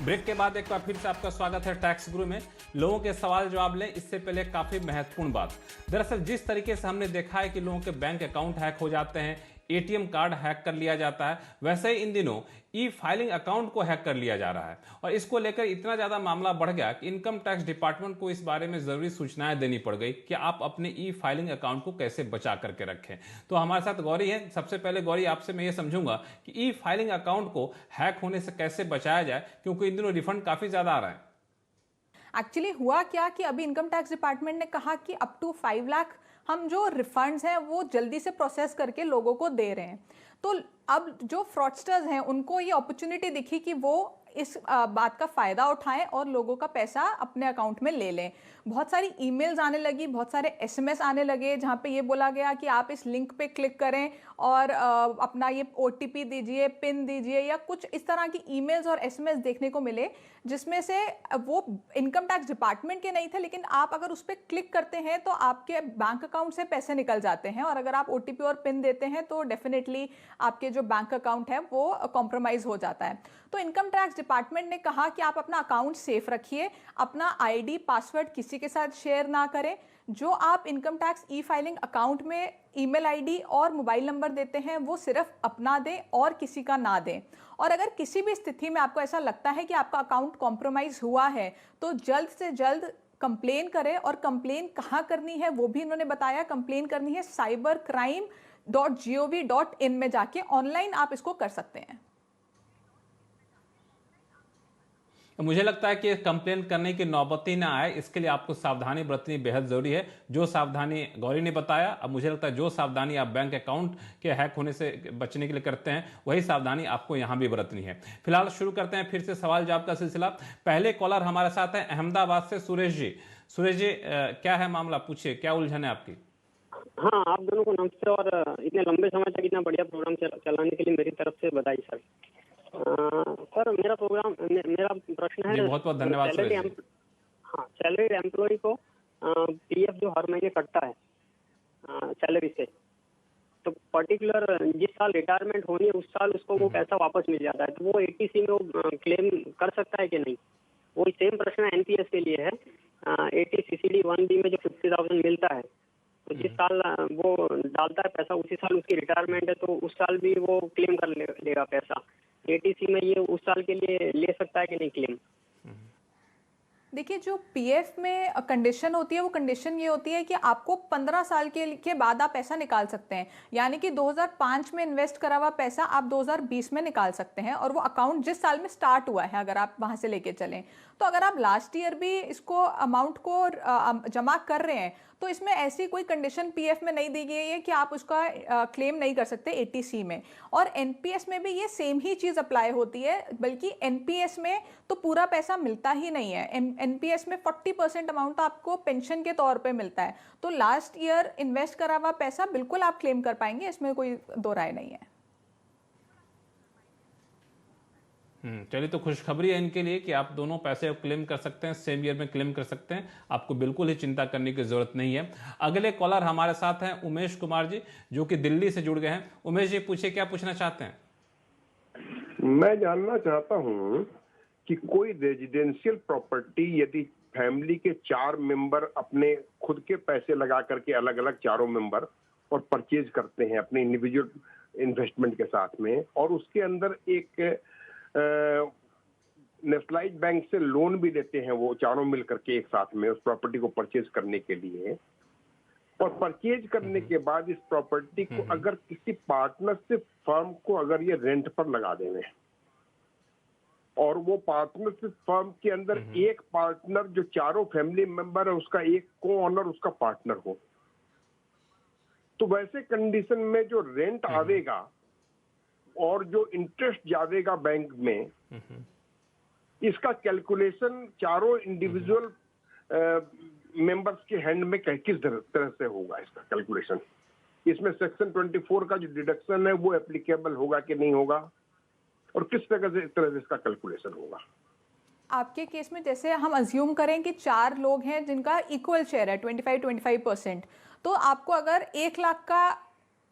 Break के बाद एक बार फिर से आपका स्वागत है टैक्स गुरु में। लोगों के सवाल जवाब लें इससे पहले काफी महत्वपूर्ण बात। दरअसल जिस तरीके से हमने देखा है कि लोगों के बैंक अकाउंट हैक हो जाते हैं, एटीएम कार्ड हैक कर लिया जाता है, वैसे ही इन दिनों ई फाइलिंग अकाउंट को हैक कर लिया जा रहा है। और इसको लेकर इतना ज्यादा मामला बढ़ गया कि इनकम टैक्स डिपार्टमेंट को इस बारे में जरूरी सूचनाएं देनी पड़ गई कि आप अपने ई फाइलिंग अकाउंट को कैसे बचा करके रखें। तो हमारे साथ गौरी है। सबसे पहले गौरी, आपसे मैं ये समझूंगा कि ई फाइलिंग अकाउंट को हैक होने से कैसे बचाया जाए, क्योंकि इन दिनों रिफंड काफी ज्यादा आ रहा है। एक्चुअली हुआ क्या कि अभी इनकम टैक्स डिपार्टमेंट ने कहा कि अप टू 5 लाख हम जो रिफंड्स हैं वो जल्दी से प्रोसेस करके लोगों को दे रहे हैं। तो अब जो फ्रॉडस्टर्स हैं उनको ये अपॉर्चुनिटी दिखी कि वो इस बात का फ़ायदा उठाएं और लोगों का पैसा अपने अकाउंट में ले लें। बहुत सारी ईमेल्स आने लगी, बहुत सारे एसएमएस आने लगे जहां पे ये बोला गया कि आप इस लिंक पे क्लिक करें और अपना ये ओटीपी दीजिए, पिन दीजिए, या कुछ इस तरह की ईमेल्स और एसएमएस देखने को मिले जिसमें से वो इनकम टैक्स डिपार्टमेंट के नहीं थे, लेकिन आप अगर उस पर क्लिक करते हैं तो आपके बैंक अकाउंट से पैसे निकल जाते हैं। और अगर आप ओटीपी और पिन देते हैं तो डेफिनेटली आपके जो बैंक अकाउंट है वो कॉम्प्रोमाइज हो जाता है। तो इनकम टैक्स डिपार्टमेंट ने कहा कि आप अपना अकाउंट सेफ रखिए, अपना आईडी पासवर्ड किसी के साथ शेयर ना करें। जो आप income tax e filing account में ईमेल आईडी और मोबाइल नंबर देते हैं वो सिर्फ अपना दें और किसी का ना दें। और अगर किसी भी स्थिति में आपको ऐसा लगता है कि आपका अकाउंट कॉम्प्रोमाइज हुआ है तो जल्द से जल्द कंप्लेन करें। और कंप्लेन कहाँ करनी है वो भी इन्होंने बताया। कंप्लेन करनी है cybercrime.gov.in में जाके, ऑनलाइन आप इसको कर सकते हैं। मुझे लगता है कि कंप्लेन करने की नौबत ही ना आए, इसके लिए आपको सावधानी बरतनी बेहद जरूरी है। जो सावधानी गौरी ने बताया, अब मुझे लगता है जो सावधानी आप बैंक अकाउंट के हैक होने से बचने के लिए करते हैं वही सावधानी आपको यहां भी बरतनी है। फिलहाल शुरू करते हैं फिर से सवाल जवाब का सिलसिला। पहले कॉलर हमारे साथ है अहमदाबाद से सुरेश जी। सुरेश जी, क्या है मामला, पूछिए, क्या उलझन है आपकी? हाँ, आप दोनों को नमस्ते और इतने लंबे समय तक इतना बढ़िया प्रोग्राम चलाने के लिए मेरी तरफ से बधाई सर। सर मेरा प्रश्न है, बहुत बहुत धन्यवाद। सैलरीड एम्प्लॉय को पीएफ जो हर महीने कटता है सैलरी से, तो पर्टिकुलर जिस साल रिटायरमेंट होनी है उस साल उसको वो पैसा वापस मिल जाता है, तो वो एटीसी में वो क्लेम कर सकता है कि नहीं? वो सेम प्रश्न एनपीएस के लिए है। 80 CCD 1B में जो 50,000 मिलता है, तो जिस साल वो डालता है पैसा उसी साल उसकी रिटायरमेंट है, तो उस साल भी वो क्लेम कर लेगा पैसा। एटीसी में ये उस साल के लिए ले सकता है कि नहीं क्लेम? देखिए, जो पीएफ में कंडीशन होती है वो कंडीशन ये होती है कि आपको 15 साल के बाद आप पैसा निकाल सकते हैं। यानी कि 2005 में इन्वेस्ट करा हुआ पैसा आप 2020 में निकाल सकते हैं, और वो अकाउंट जिस साल में स्टार्ट हुआ है अगर आप वहां से लेके चलें। तो अगर आप लास्ट ईयर भी इसको अमाउंट को जमा कर रहे हैं तो इसमें ऐसी कोई कंडीशन पीएफ में नहीं दी गई है कि आप उसका क्लेम नहीं कर सकते एटीसी में। और एनपीएस में भी ये सेम ही चीज़ अप्लाई होती है, बल्कि एनपीएस में तो पूरा पैसा मिलता ही नहीं है। एनपीएस में 40% अमाउंट आपको पेंशन के तौर पे मिलता है। तो लास्ट ईयर इन्वेस्ट करा हुआ पैसा बिल्कुल आप क्लेम कर पाएंगे, इसमें कोई दो राय नहीं है। चलिए, तो खुशखबरी है इनके लिए कि आप दोनों पैसे क्लेम कर सकते हैं, सेम ईयर में क्लेम कर सकते हैं। आपको बिल्कुल ही चिंता करने की जरूरत नहीं है। अगले कॉलर हमारे साथ हैं उमेश कुमार जी, जो कि दिल्ली से जुड़ गए हैं। उमेश जी, पूछिए, क्या पूछना चाहते हैं? मैं जानना चाहता हूं कि कोई रेजिडेंशियल प्रॉपर्टी यदि फैमिली के 4 मेंबर अपने खुद के पैसे लगा करके अलग अलग चारों मेंबर और परचेज करते हैं अपने इंडिविजुअल इन्वेस्टमेंट के साथ में, और उसके अंदर एक नेशनलाइज बैंक से लोन भी लेते हैं वो चारों मिल करके एक साथ में उस प्रॉपर्टी को परचेज करने के लिए, और परचेज करने के बाद इस प्रॉपर्टी को अगर किसी पार्टनरशिप फर्म को अगर ये रेंट पर लगा देवे और वो पार्टनरशिप फर्म के अंदर एक पार्टनर जो चारों फैमिली मेंबर है उसका एक को ऑनर उसका पार्टनर हो, तो वैसे कंडीशन में जो रेंट आवेगा और जो इंटरेस्ट जावेगा बैंक में, इसका कैलकुलेशन चारों इंडिविजुअल मेंबर्स के हैंड में किस तरह से होगा? इसका कैलकुलेशन, इसमें सेक्शन 24 का जो डिडक्शन है वो एप्लीकेबल होगा कि नहीं होगा, और किस तरह से इसका कैलकुलेशन होगा? आपके केस में जैसे हम अज्यूम करें कि 4 लोग हैं जिनका इक्वल शेयर है 25-25%, तो आपको अगर 1 लाख का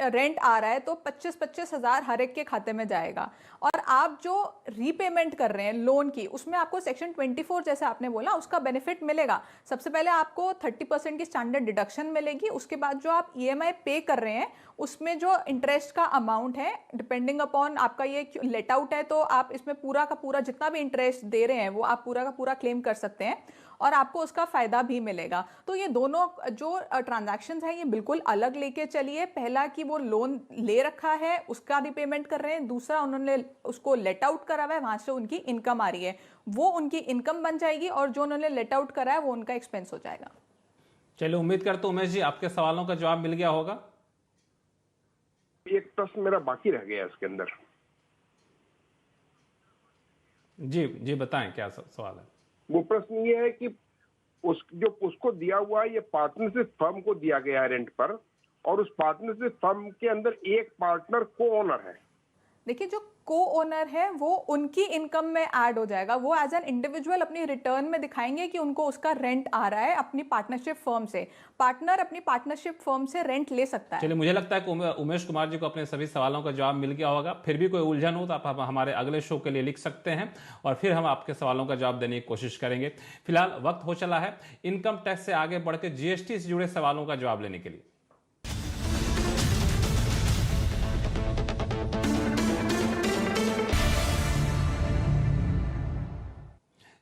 रेंट आ रहा है तो 25-25 हज़ार हर एक के खाते में जाएगा। और आप जो रीपेमेंट कर रहे हैं लोन की, उसमें आपको सेक्शन 24 जैसे आपने बोला उसका बेनिफिट मिलेगा। सबसे पहले आपको 30% की स्टैंडर्ड डिडक्शन मिलेगी। उसके बाद जो आप EMI पे कर रहे हैं उसमें जो इंटरेस्ट का अमाउंट है, डिपेंडिंग अपॉन आपका ये लेट आउट है, तो आप इसमें पूरा का पूरा जितना भी इंटरेस्ट दे रहे हैं वो आप पूरा का पूरा क्लेम कर सकते हैं और आपको उसका फायदा भी मिलेगा। तो ये दोनों जो ट्रांजैक्शंस हैं ये बिल्कुल अलग लेके चलिए। पहला कि वो लोन ले रखा है उसका रिपेमेंट कर रहे हैं, दूसरा उन्होंने उसको लेट आउट करा हुआ है, वहां से उनकी इनकम आ रही है, वो उनकी इनकम बन जाएगी और जो उन्होंने लेट आउट करा है वो उनका एक्सपेंस हो जाएगा। चलिए, उम्मीद करता हूं उमेश जी आपके सवालों का जवाब मिल गया होगा। एक प्रश्न मेरा बाकी रह गया इसके अंदर। जी जी बताएं, क्या सवाल है? वो प्रश्न ये है कि उसको दिया हुआ है, ये पार्टनरशिप फर्म को दिया गया है रेंट पर, और उस पार्टनरशिप फर्म के अंदर एक पार्टनर को ओनर है। देखिए, जो को ओनर है वो उनकी इनकम में ऐड हो जाएगा। वो एज एन इंडिविजुअल अपनी रिटर्न में दिखाएंगे कि उनको उसका रेंट आ रहा है अपनी पार्टनरशिप फर्म से। पार्टनर अपनी पार्टनरशिप फर्म से रेंट ले सकता है। चलिए, मुझे लगता है कि उमेश कुमार जी को अपने सभी सवालों का जवाब मिल गया होगा। फिर भी कोई उलझन हो तो आप हमारे अगले शो के लिए लिख सकते हैं और फिर हम आपके सवालों का जवाब देने की कोशिश करेंगे। फिलहाल वक्त हो चला है इनकम टैक्स से आगे बढ़ के GST से जुड़े सवालों का जवाब लेने के लिए।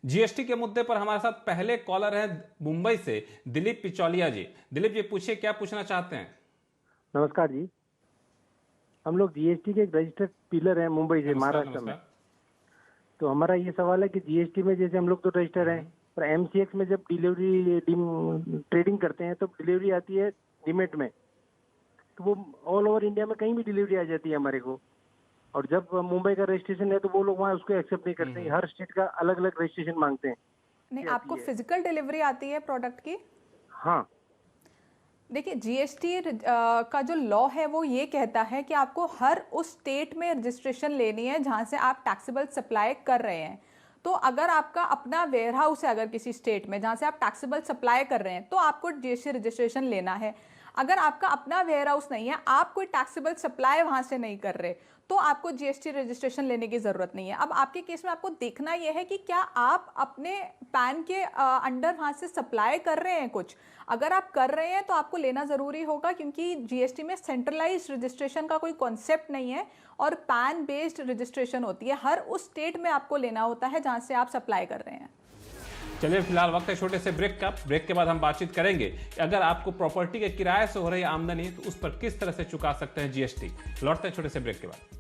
GST के मुद्दे पर हमारे साथ पहले कॉलर हैं मुंबई से दिलीप पिचौलिया जी। दिलीप जी पूछिए, क्या पूछना चाहते हैं? नमस्कार जी, हम लोग GST के एक रजिस्टर्ड डीलर हैं मुंबई से, महाराष्ट्र में। तो हमारा ये सवाल है कि GST में जैसे हम लोग तो रजिस्टर हैं, पर MCX में जब डिलीवरी ट्रेडिंग करते हैं तो डिलीवरी आती है डीमेट में, तो वो ऑल ओवर इंडिया में कहीं भी डिलीवरी आ जाती है हमारे को। और जब मुंबई का रजिस्ट्रेशन है तो वो लोग वहाँ उसको एक्सेप्ट नहीं करते हैं, हर स्टेट का अलग अलग रजिस्ट्रेशन मांगते हैं। नहीं, आपको फिजिकल डिलीवरी आती है प्रोडक्ट की? हाँ, देखिए, GST का जो लॉ है वो ये कहता है कि आपको हर उस स्टेट में रजिस्ट्रेशन लेनी है जहाँ से आप टैक्सेबल सप्लाई कर रहे हैं। तो अगर आपका अपना वेयर हाउस है अगर किसी स्टेट में जहाँ से आप टैक्सेबल सप्लाई कर रहे हैं तो आपको GST रजिस्ट्रेशन लेना है। अगर आपका अपना वेयर हाउस नहीं है, आप कोई टैक्सेबल सप्लाई वहाँ से नहीं कर रहे, तो आपको GST रजिस्ट्रेशन लेने की ज़रूरत नहीं है। अब आपके केस में आपको देखना यह है कि क्या आप अपने पैन के अंडर वहाँ से सप्लाई कर रहे हैं कुछ। अगर आप कर रहे हैं तो आपको लेना ज़रूरी होगा, क्योंकि GST में सेंट्रलाइज्ड रजिस्ट्रेशन का कोई कॉन्सेप्ट नहीं है और पैन बेस्ड रजिस्ट्रेशन होती है। हर उस स्टेट में आपको लेना होता है जहाँ से आप सप्लाई कर रहे हैं। चलिए, फिलहाल वक्त है छोटे से ब्रेक का। ब्रेक के बाद हम बातचीत करेंगे कि अगर आपको प्रॉपर्टी के किराए से हो रही आमदनी तो उस पर किस तरह से चुका सकते हैं GST। लौटते हैं छोटे से ब्रेक के बाद।